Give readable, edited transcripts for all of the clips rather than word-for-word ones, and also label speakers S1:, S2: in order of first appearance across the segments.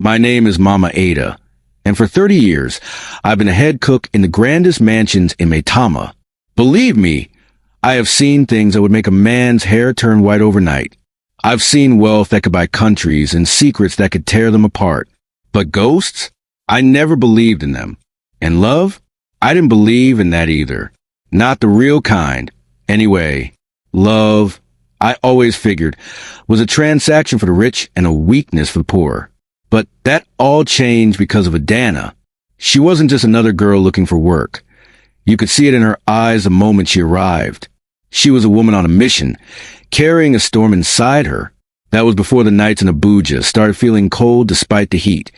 S1: My name is Mama Ada, and for 30 years, I've been a head cook in the grandest mansions in Maitama. Believe me, I have seen things that would make a man's hair turn white overnight. I've seen wealth that could buy countries and secrets that could tear them apart. But ghosts? I never believed in them. And love? I didn't believe in that either. Not the real kind. Anyway, love, I always figured, was a transaction for the rich and a weakness for the poor. But that all changed because of Adanna. She wasn't just another girl looking for work. You could see it in her eyes the moment she arrived. She was a woman on a mission, carrying a storm inside her. That was before the nights in Abuja started feeling cold despite the heat,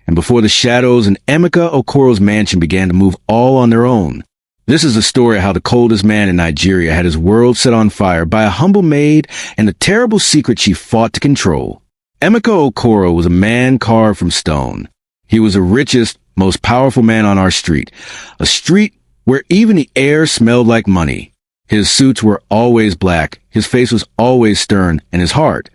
S1: and before the shadows in Emeka Okoro's mansion began to move all on their own. This is the story of how the coldest man in Nigeria had his world set on fire by a humble maid and the terrible secret she fought to control. Emeka Okoro was a man carved from stone. He was the richest, most powerful man on our street, a street where even the air smelled like money. His suits were always black, his face was always stern, and his heart,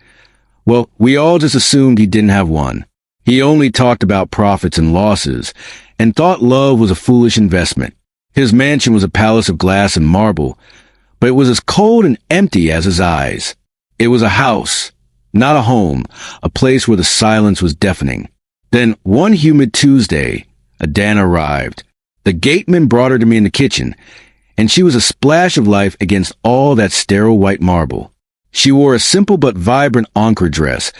S1: well, we all just assumed he didn't have one. He only talked about profits and losses, and thought love was a foolish investment. His mansion was a palace of glass and marble, but it was as cold and empty as his eyes. It was a house, not a home, a place where the silence was deafening. Then, one humid Tuesday, Adanna arrived. The gateman brought her to me in the kitchen, and she was a splash of life against all that sterile white marble. She wore a simple but vibrant ochre dress,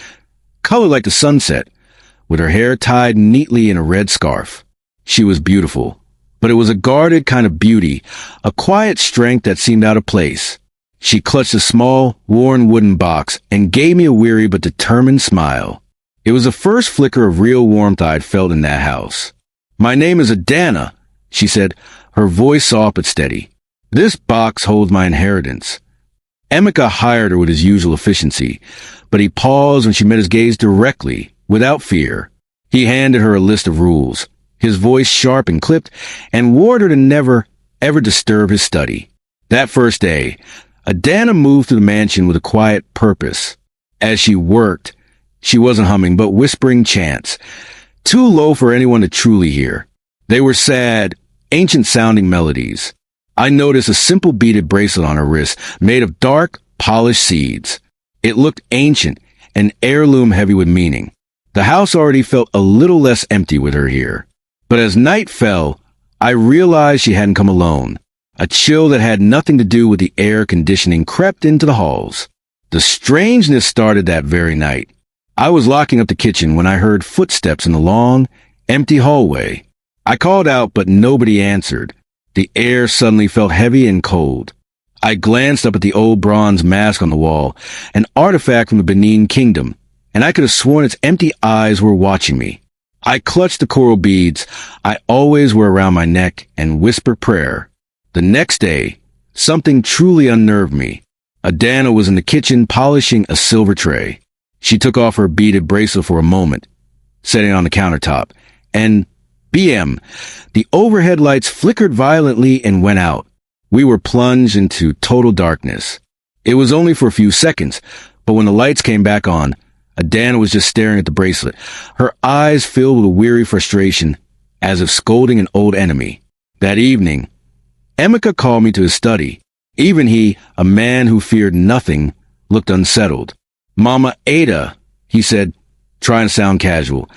S1: colored like the sunset, with her hair tied neatly in a red scarf. She was beautiful, but it was a guarded kind of beauty, a quiet strength that seemed out of place. She clutched a small, worn wooden box and gave me a weary but determined smile. It was the first flicker of real warmth I'd felt in that house. "My name is Adanna," she said, her voice soft but steady. "This box holds my inheritance." Emeka hired her with his usual efficiency, but he paused when she met his gaze directly, without fear. He handed her a list of rules, his voice sharp and clipped, and warned her to never, ever disturb his study. That first day, Adanna moved to the mansion with a quiet purpose. As she worked, she wasn't humming, but whispering chants, too low for anyone to truly hear. They were sad, ancient-sounding melodies. I noticed a simple beaded bracelet on her wrist, made of dark, polished seeds. It looked ancient, and heirloom-heavy with meaning. The house already felt a little less empty with her here. But as night fell, I realized she hadn't come alone. A chill that had nothing to do with the air conditioning crept into the halls. The strangeness started that very night. I was locking up the kitchen when I heard footsteps in the long, empty hallway. I called out, but nobody answered. The air suddenly felt heavy and cold. I glanced up at the old bronze mask on the wall, an artifact from the Benin Kingdom, and I could have sworn its empty eyes were watching me. I clutched the coral beads I always wear around my neck and whispered prayer. The next day, something truly unnerved me. Adanna was in the kitchen polishing a silver tray. She took off her beaded bracelet for a moment, setting it on the countertop, and BM, the overhead lights flickered violently and went out. We were plunged into total darkness. It was only for a few seconds, but when the lights came back on, Adanna was just staring at the bracelet, her eyes filled with a weary frustration, as if scolding an old enemy. That evening, Emeka called me to his study. Even he, a man who feared nothing, looked unsettled. "Mama Ada," he said, trying to sound casual,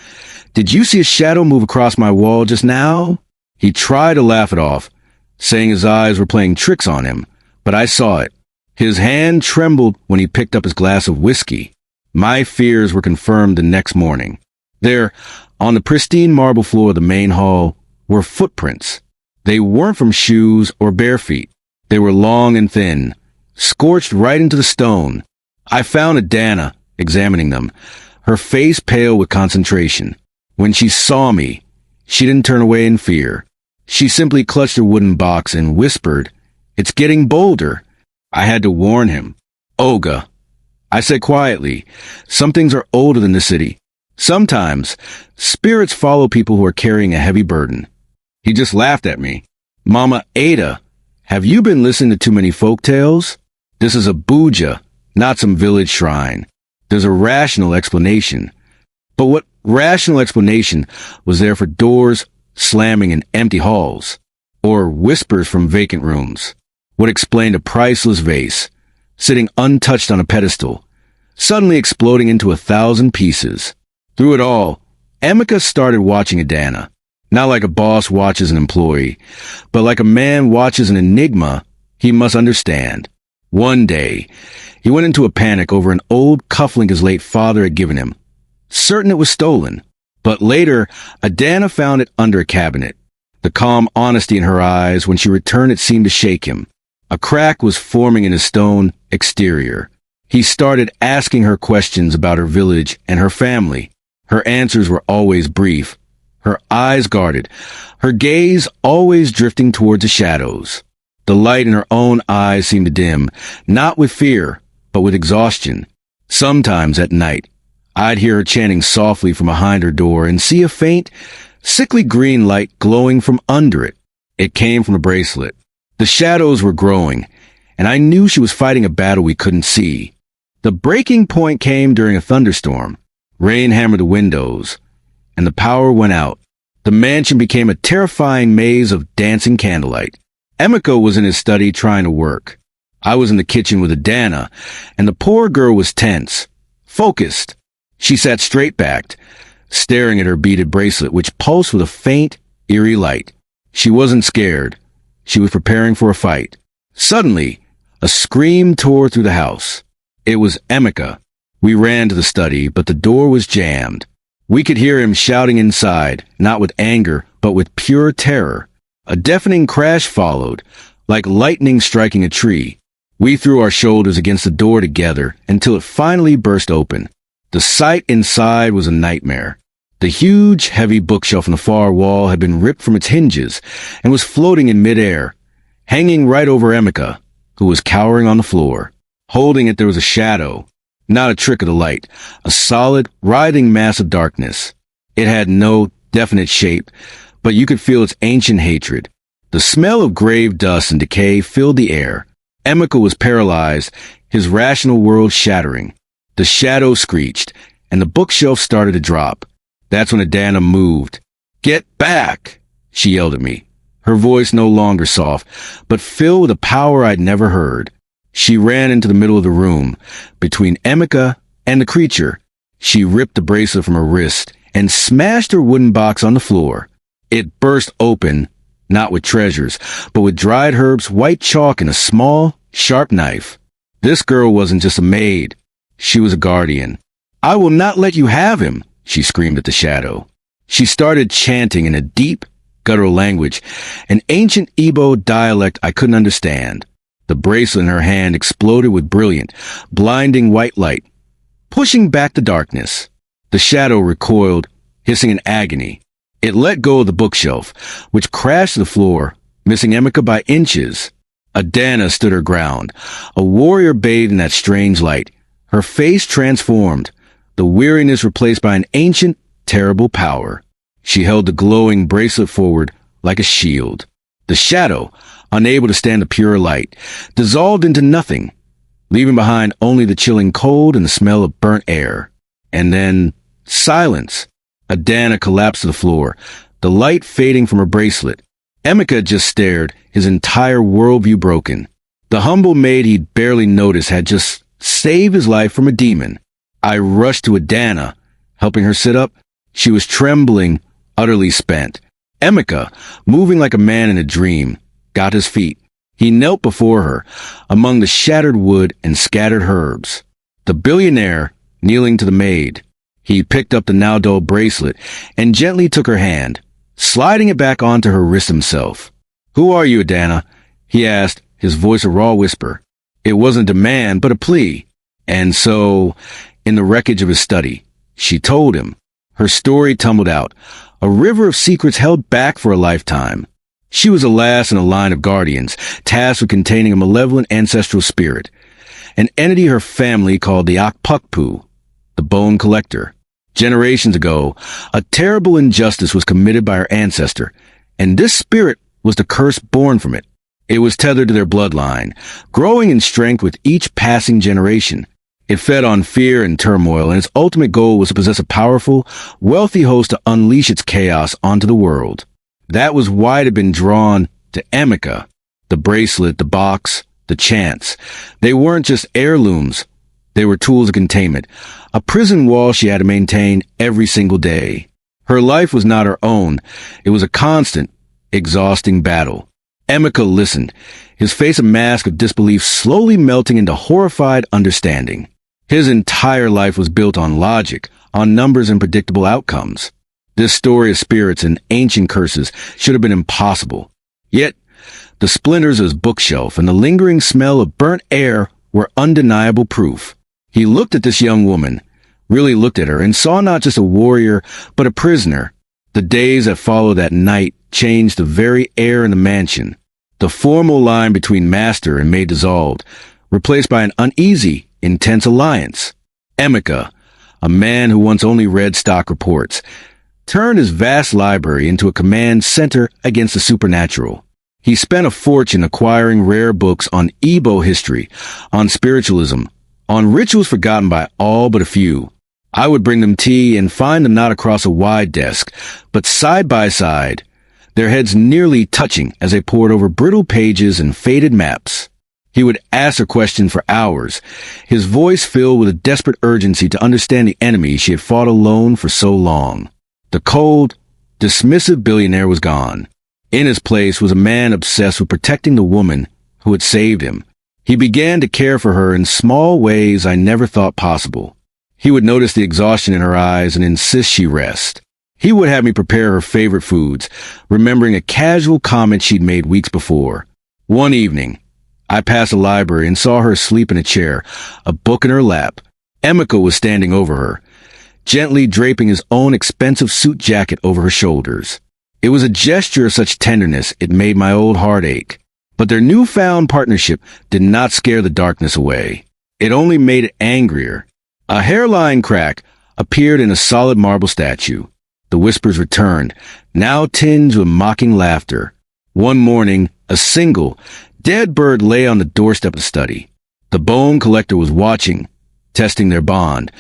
S1: "did you see a shadow move across my wall just now?" He tried to laugh it off, saying his eyes were playing tricks on him, but I saw it. His hand trembled when he picked up his glass of whiskey. My fears were confirmed the next morning. There, on the pristine marble floor of the main hall, were footprints. They weren't from shoes or bare feet. They were long and thin, scorched right into the stone. I found Adanna, examining them, her face pale with concentration. When she saw me, she didn't turn away in fear. She simply clutched her wooden box and whispered, "It's getting bolder." I had to warn him. "Oga," I said quietly, "some things are older than the city. Sometimes, spirits follow people who are carrying a heavy burden." He just laughed at me. "Mama Ada, have you been listening to too many folk tales? This is Abuja, not some village shrine. There's a rational explanation." But what rational explanation was there for doors slamming in empty halls, or whispers from vacant rooms. What explained a priceless vase, sitting untouched on a pedestal, suddenly exploding into 1,000 pieces. Through it all, Emeka started watching Adanna, not like a boss watches an employee, but like a man watches an enigma he must understand. One day, he went into a panic over an old cufflink his late father had given him, certain it was stolen. But later, Adanna found it under a cabinet. The calm honesty in her eyes when she returned it seemed to shake him. A crack was forming in his stone exterior. He started asking her questions about her village and her family. Her answers were always brief, her eyes guarded, her gaze always drifting towards the shadows. The light in her own eyes seemed to dim, not with fear, but with exhaustion. Sometimes at night, I'd hear her chanting softly from behind her door and see a faint, sickly green light glowing from under it. It came from a bracelet. The shadows were growing, and I knew she was fighting a battle we couldn't see. The breaking point came during a thunderstorm. Rain hammered the windows, and the power went out. The mansion became a terrifying maze of dancing candlelight. Emeka was in his study trying to work. I was in the kitchen with Adanna, and the poor girl was tense, focused. She sat straight-backed, staring at her beaded bracelet, which pulsed with a faint, eerie light. She wasn't scared. She was preparing for a fight. Suddenly, a scream tore through the house. It was Emeka. We ran to the study, but the door was jammed. We could hear him shouting inside, not with anger, but with pure terror. A deafening crash followed, like lightning striking a tree. We threw our shoulders against the door together until it finally burst open. The sight inside was a nightmare. The huge, heavy bookshelf on the far wall had been ripped from its hinges and was floating in midair, hanging right over Emeka, who was cowering on the floor. Holding it there was a shadow, not a trick of the light, a solid, writhing mass of darkness. It had no definite shape, but you could feel its ancient hatred. The smell of grave dust and decay filled the air. Emeka was paralyzed, his rational world shattering. The shadow screeched, and the bookshelf started to drop. That's when Adanna moved. "Get back!" she yelled at me, her voice no longer soft, but filled with a power I'd never heard. She ran into the middle of the room, between Emeka and the creature. She ripped the bracelet from her wrist and smashed her wooden box on the floor. It burst open, not with treasures, but with dried herbs, white chalk, and a small, sharp knife. This girl wasn't just a maid. She was a guardian. "I will not let you have him," she screamed at the shadow. She started chanting in a deep, guttural language, an ancient Igbo dialect I couldn't understand. The bracelet in her hand exploded with brilliant, blinding white light, pushing back the darkness. The shadow recoiled, hissing in agony. It let go of the bookshelf, which crashed to the floor, missing Emeka by inches. Adanna stood her ground, a warrior bathed in that strange light. Her face transformed, the weariness replaced by an ancient, terrible power. She held the glowing bracelet forward like a shield. The shadow, unable to stand the pure light, dissolved into nothing, leaving behind only the chilling cold and the smell of burnt air. And then, silence. Adanna collapsed to the floor, the light fading from her bracelet. Emeka just stared, his entire worldview broken. The humble maid he'd barely noticed had just saved his life from a demon. I rushed to Adanna, helping her sit up. She was trembling, utterly spent. Emeka, moving like a man in a dream, got his feet. He knelt before her, among the shattered wood and scattered herbs. The billionaire, kneeling to the maid. He picked up the now dull bracelet and gently took her hand, sliding it back onto her wrist himself. "Who are you, Adanna?" he asked, his voice a raw whisper. It wasn't a demand, but a plea. And so, in the wreckage of his study, she told him. Her story tumbled out, a river of secrets held back for a lifetime. She was the last in a line of guardians, tasked with containing a malevolent ancestral spirit, an entity her family called the Akpukpu, the Bone Collector. Generations ago, a terrible injustice was committed by her ancestor, and this spirit was the curse born from it. It was tethered to their bloodline, growing in strength with each passing generation. It fed on fear and turmoil, and its ultimate goal was to possess a powerful, wealthy host to unleash its chaos onto the world. That was why it had been drawn to Emeka. The bracelet, the box, the chants. They weren't just heirlooms. They were tools of containment, a prison wall she had to maintain every single day. Her life was not her own. It was a constant, exhausting battle. Emeka listened, his face a mask of disbelief slowly melting into horrified understanding. His entire life was built on logic, on numbers and predictable outcomes. This story of spirits and ancient curses should have been impossible. Yet, the splinters of his bookshelf and the lingering smell of burnt air were undeniable proof. He looked at this young woman, really looked at her, and saw not just a warrior, but a prisoner. The days that followed that night changed the very air in the mansion. The formal line between master and maid dissolved, replaced by an uneasy, intense alliance. Emeka, a man who once only read stock reports, turned his vast library into a command center against the supernatural. He spent a fortune acquiring rare books on Igbo history, on spiritualism, on rituals forgotten by all but a few. I would bring them tea and find them not across a wide desk, but side by side, their heads nearly touching as they pored over brittle pages and faded maps. He would ask her questions for hours, his voice filled with a desperate urgency to understand the enemy she had fought alone for so long. The cold, dismissive billionaire was gone. In his place was a man obsessed with protecting the woman who had saved him. He began to care for her in small ways I never thought possible. He would notice the exhaustion in her eyes and insist she rest. He would have me prepare her favorite foods, remembering a casual comment she'd made weeks before. One evening, I passed the library and saw her asleep in a chair, a book in her lap. Emeka was standing over her, gently draping his own expensive suit jacket over her shoulders. It was a gesture of such tenderness it made my old heart ache. But their newfound partnership did not scare the darkness away. It only made it angrier. A hairline crack appeared in a solid marble statue. The whispers returned, now tinged with mocking laughter. One morning, a single, dead bird lay on the doorstep of the study. The bone collector was watching, testing their bond,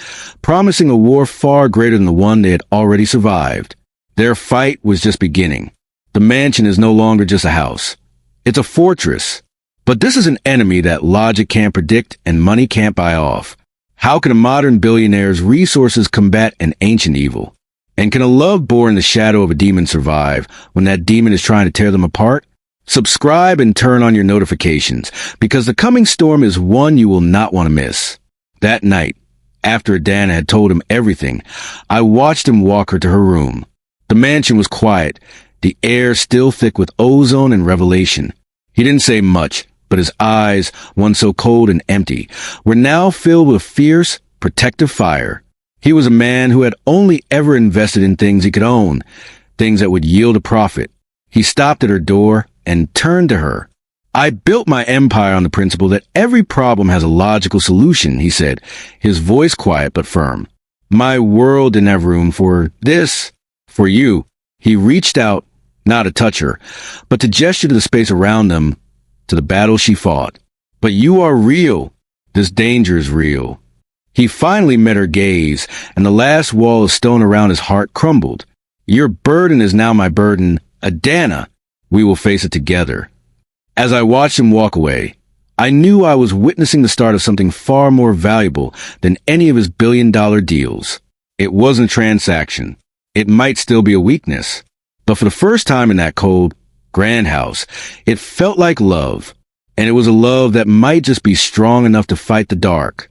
S1: promising a war far greater than the one they had already survived. Their fight was just beginning. The mansion is no longer just a house. It's a fortress. But this is an enemy that logic can't predict and money can't buy off. How can a modern billionaire's resources combat an ancient evil? And can a love born in the shadow of a demon survive when that demon is trying to tear them apart? Subscribe and turn on your notifications, because the coming storm is one you will not want to miss. That night, after Adanna had told him everything, I watched him walk her to her room. The mansion was quiet, the air still thick with ozone and revelation. He didn't say much, but his eyes, once so cold and empty, were now filled with fierce, protective fire. He was a man who had only ever invested in things he could own, things that would yield a profit. He stopped at her door and turned to her. I built my empire on the principle that every problem has a logical solution, he said, his voice quiet but firm. My world didn't have room for this, for you. He reached out, not to touch her, but to gesture to the space around them, to the battle she fought. But you are real. This danger is real. He finally met her gaze, and the last wall of stone around his heart crumbled. Your burden is now my burden, Adanna. We will face it together. As I watched him walk away, I knew I was witnessing the start of something far more valuable than any of his billion-dollar deals. It wasn't a transaction. It might still be a weakness. But for the first time in that cold, grand house, it felt like love. And it was a love that might just be strong enough to fight the dark.